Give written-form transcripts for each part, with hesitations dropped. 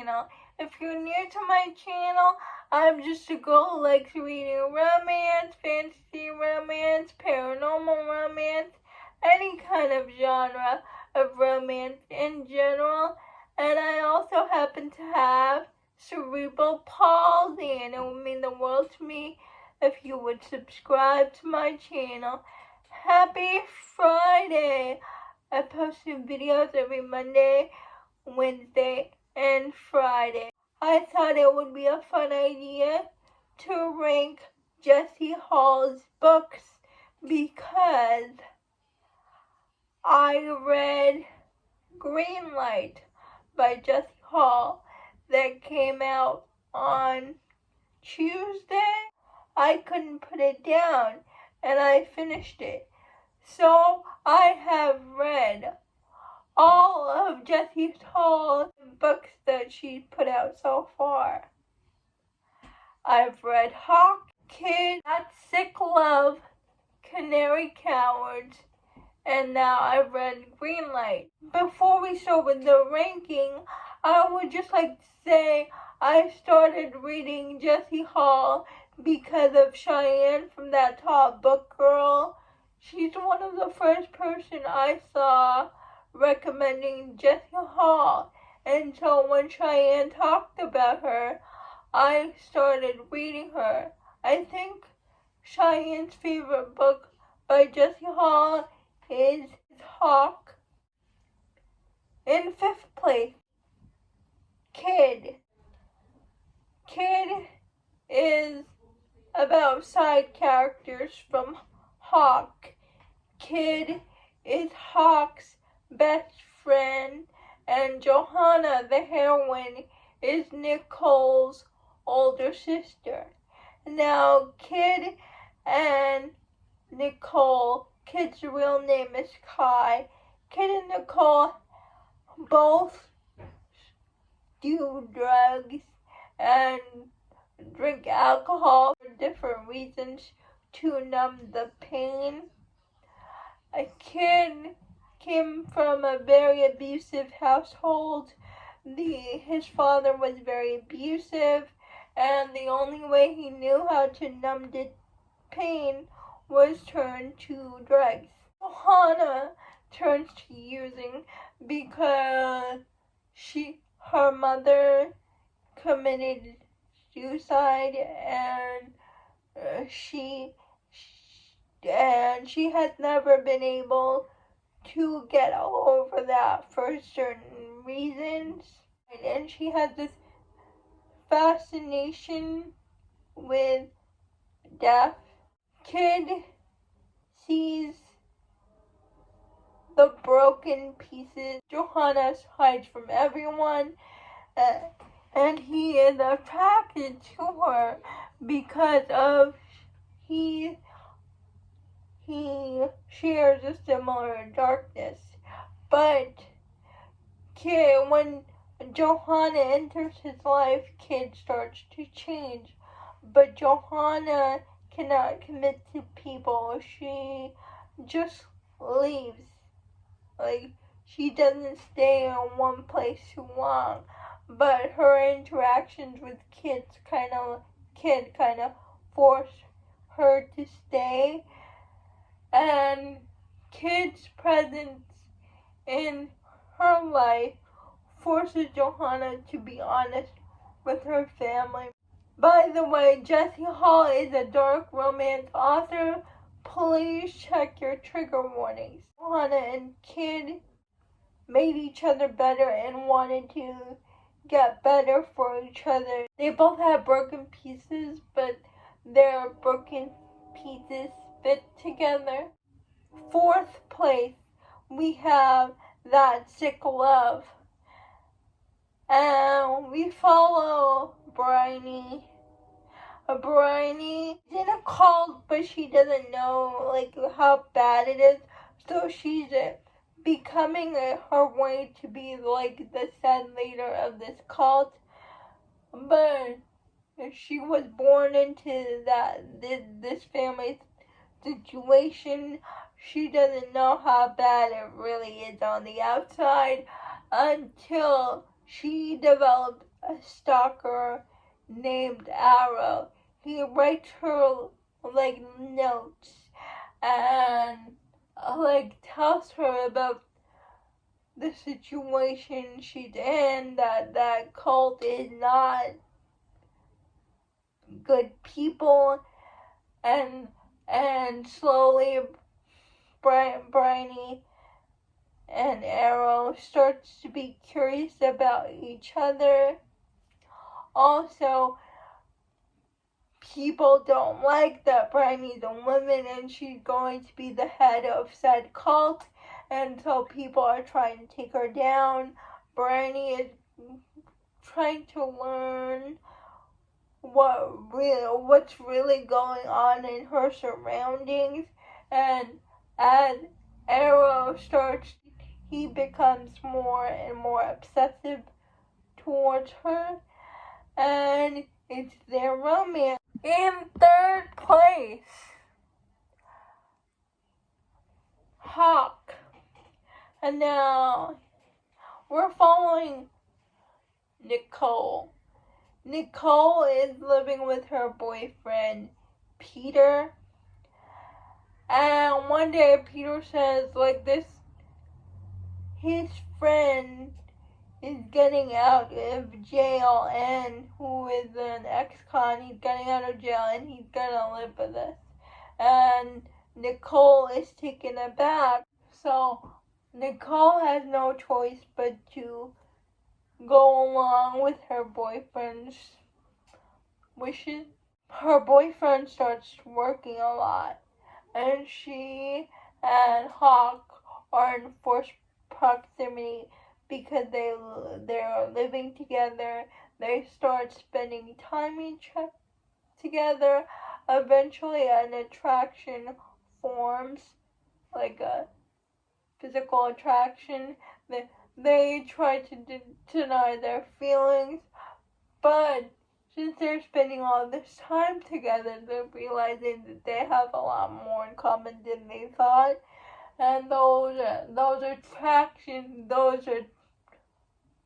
channel. If you're new to my channel, I'm just a girl who likes reading romance, fantasy romance, paranormal romance, any kind of genre of romance in general. And I also happen to have cerebral palsy, and it would mean the world to me if you would subscribe to my channel. Happy Friday! I post new videos every Monday, Wednesday, and Friday. I thought it would be a fun idea to rank Jescie Hall's books because I read Green Light by Jescie Hall that came out on Tuesday. I couldn't put it down and I finished it. So I have read all of Jessie Hall's books that she's put out so far. I've read Hawke, Kid, That's Sick Love, Canary Cowards, and now I've read Green Light. Before we start with the ranking, I would just like to say I started reading Jescie Hall because of Cheyenne from That Tall Book Girl. She's one of the first person I saw recommending Jescie Hall, and so when Cheyenne talked about her, I started reading her. I think Cheyenne's favorite book by Jescie Hall is Hawke. In fifth place, Kid. Kid is about side characters from Hawke. Kid is Hawke's best friend, and Johanna, the heroine, is Nicole's older sister. Now, Kid and Nicole, Kid's real name is Kai. Kid and Nicole both do drugs and drink alcohol for different reasons to numb the pain. A Kid came from a very abusive household. His father was very abusive, and the only way he knew how to numb the pain was turn to drugs. Johanna turns to using because her mother committed suicide, and she has never been able to get over that for certain reasons, and she has this fascination with death. Kid sees the broken pieces Johanna hides from everyone, and he is attracted to her because of he shares a similar darkness. But Kid, when Johanna enters his life, Kid starts to change. But Johanna cannot commit to people. She just leaves. She doesn't stay in one place too long. But her interactions with Kid kind of force her to stay. And Kid's presence in her life forces Johanna to be honest with her family. By the way, Jescie Hall is a dark romance author. Please check your trigger warnings. Johanna and Kid made each other better and wanted to get better for each other. They both have broken pieces, but their broken pieces fit together. Fourth place, we have That Sick Love. And we follow Bryony. Bryony is in a cult, but she doesn't know how bad it is. So she's becoming her way to be the sad leader of this cult. But she was born into this family's situation. She doesn't know how bad it really is on the outside until she developed a stalker named Arrow. He writes her like notes and like tells her about the situation she's in, that cult is not good people, and slowly Bryony and Arrow starts to be curious about each other. Also, people don't like that Bryony's a woman and she's going to be the head of said cult, and so people are trying to take her down. Bryony is trying to learn what's really going on in her surroundings, and as Arrow starts, he becomes more and more obsessive towards her, and it's their romance. In third place, Hawke. And now we're following Nicole. Nicole is living with her boyfriend, Peter. And one day Peter says, like, his friend is getting out of jail, and who is an ex-con, he's getting out of jail and he's gonna live with us. And Nicole is taken aback. So Nicole has no choice but to go along with her boyfriend's wishes. Her boyfriend starts working a lot, and she and Hawke are in forced proximity because they're living together. They start spending time together. Eventually, an attraction forms, like a physical attraction. They try to deny their feelings, but since they're spending all this time together, they're realizing that they have a lot more in common than they thought. And those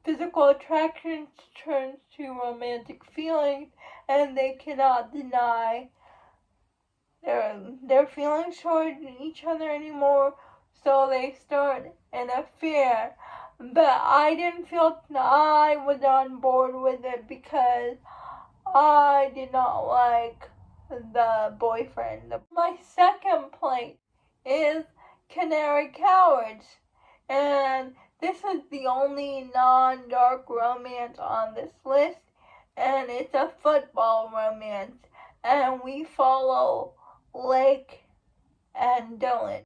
physical attractions turn to romantic feelings, and they cannot deny their feelings toward each other anymore. So they start an affair. But I was on board with it because I did not like the boyfriend. My second place is Canary Cowards, and this is the only non-dark romance on this list, and it's a football romance, and we follow Lake and Dylan.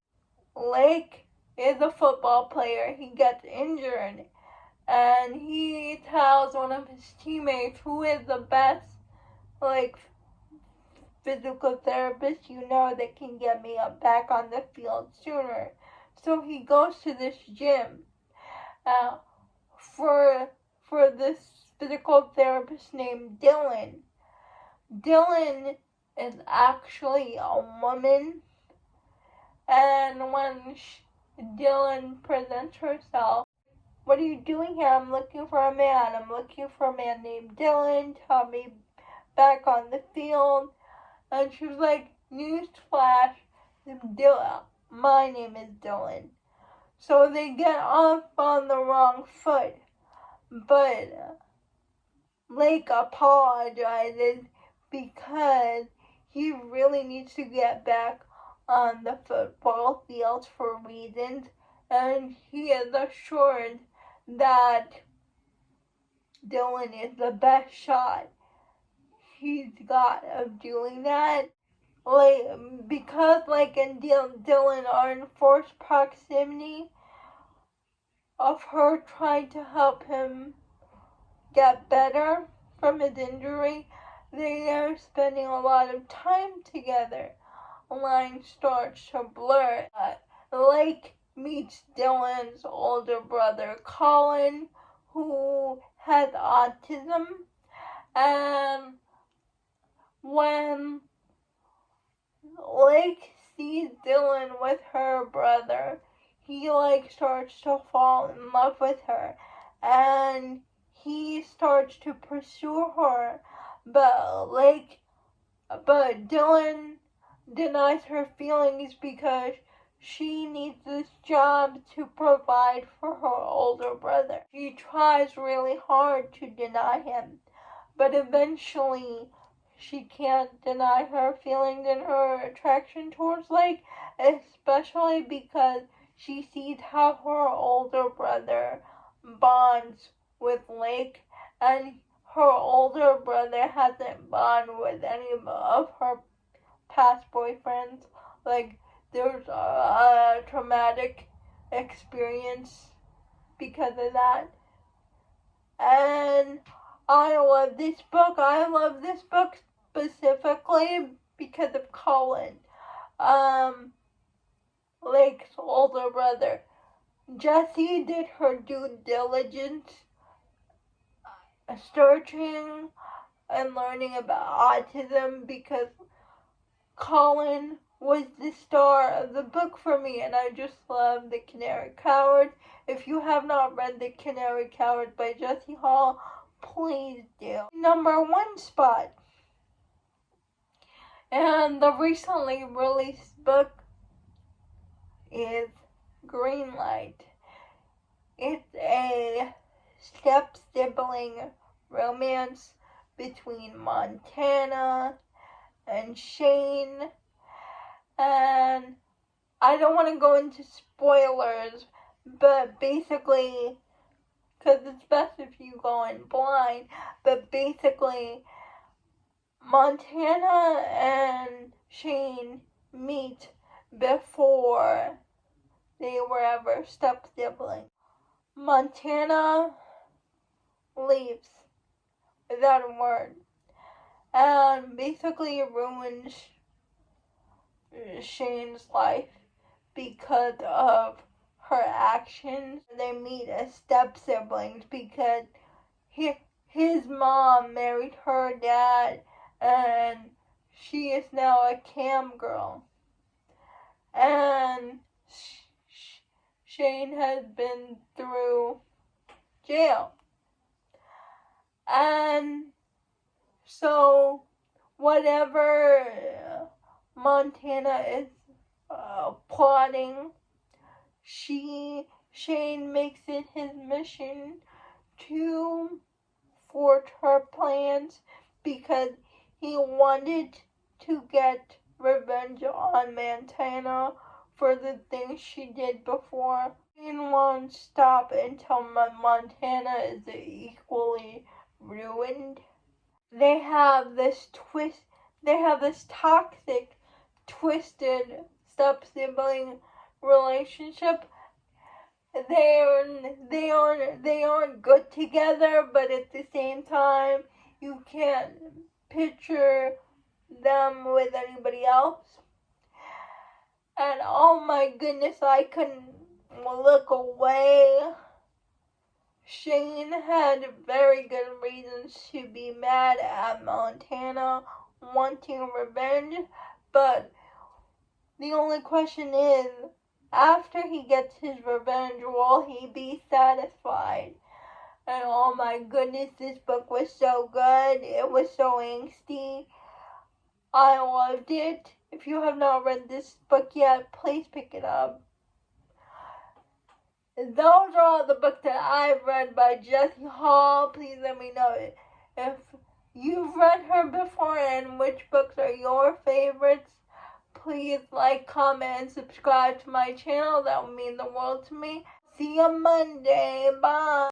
Lake is a football player. He gets injured, and he tells one of his teammates, who is the best, like, physical therapist that can get me back on the field sooner. So he goes to this gym for this physical therapist named Dylan. Dylan is actually a woman, and when Dylan presents herself, "What are you doing here?" "I'm looking for a man. I'm looking for a man named Dylan. Tell me back on the field." And she was like, "Newsflash, my name is Dylan." So they get off on the wrong foot, but Lake apologizes because he really needs to get back on the football field for reasons, and he is assured that Dylan is the best shot he's got of doing that. Because Lake and Dylan are in forced proximity of her trying to help him get better from his injury, they are spending a lot of time together. Line starts to blur. Lake meets Dylan's older brother, Colin, who has autism, and when Lake sees Dylan with her brother, he starts to fall in love with her, and he starts to pursue her, but Dylan denies her feelings because she needs this job to provide for her older brother. She tries really hard to deny him, but eventually she can't deny her feelings and her attraction towards Lake, especially because she sees how her older brother bonds with Lake, and her older brother hasn't bonded with any of her past boyfriends. Like, there's a traumatic experience because of that. And I love this book. I love this book specifically because of Colin, Lake's older brother. Jessie did her due diligence searching and learning about autism because Colin was the star of the book for me, and I just love The Canary Cowards. If you have not read The Canary Cowards by Jescie Hall, please do. #1 spot. And the recently released book is Green Light. It's a step-sibling romance between Montana and Shane, and I don't want to go into spoilers, but basically, because it's best if you go in blind, but basically, Montana and Shane meet before they were ever step-siblings. Montana leaves without a word, and basically ruins Shane's life because of her actions. They meet as step-siblings because his mom married her dad, and she is now a cam girl. And Shane has been through jail. And so whatever Montana is plotting, Shane makes it his mission to thwart her plans because he wanted to get revenge on Montana for the things she did before. Shane won't stop until Montana is equally ruined. They have this toxic, twisted step-sibling relationship. They aren't good together, but at the same time, you can't picture them with anybody else. And oh my goodness, I couldn't look away. Shane had very good reasons to be mad at Montana, wanting revenge, but the only question is, after he gets his revenge, will he be satisfied? And oh my goodness, this book was so good. It was so angsty. I loved it. If you have not read this book yet, please pick it up. Those are all the books that I've read by Jescie Hall. Please let me know if you've read her before and which books are your favorites. Please like, comment, and subscribe to my channel. That would mean the world to me. See you Monday. Bye.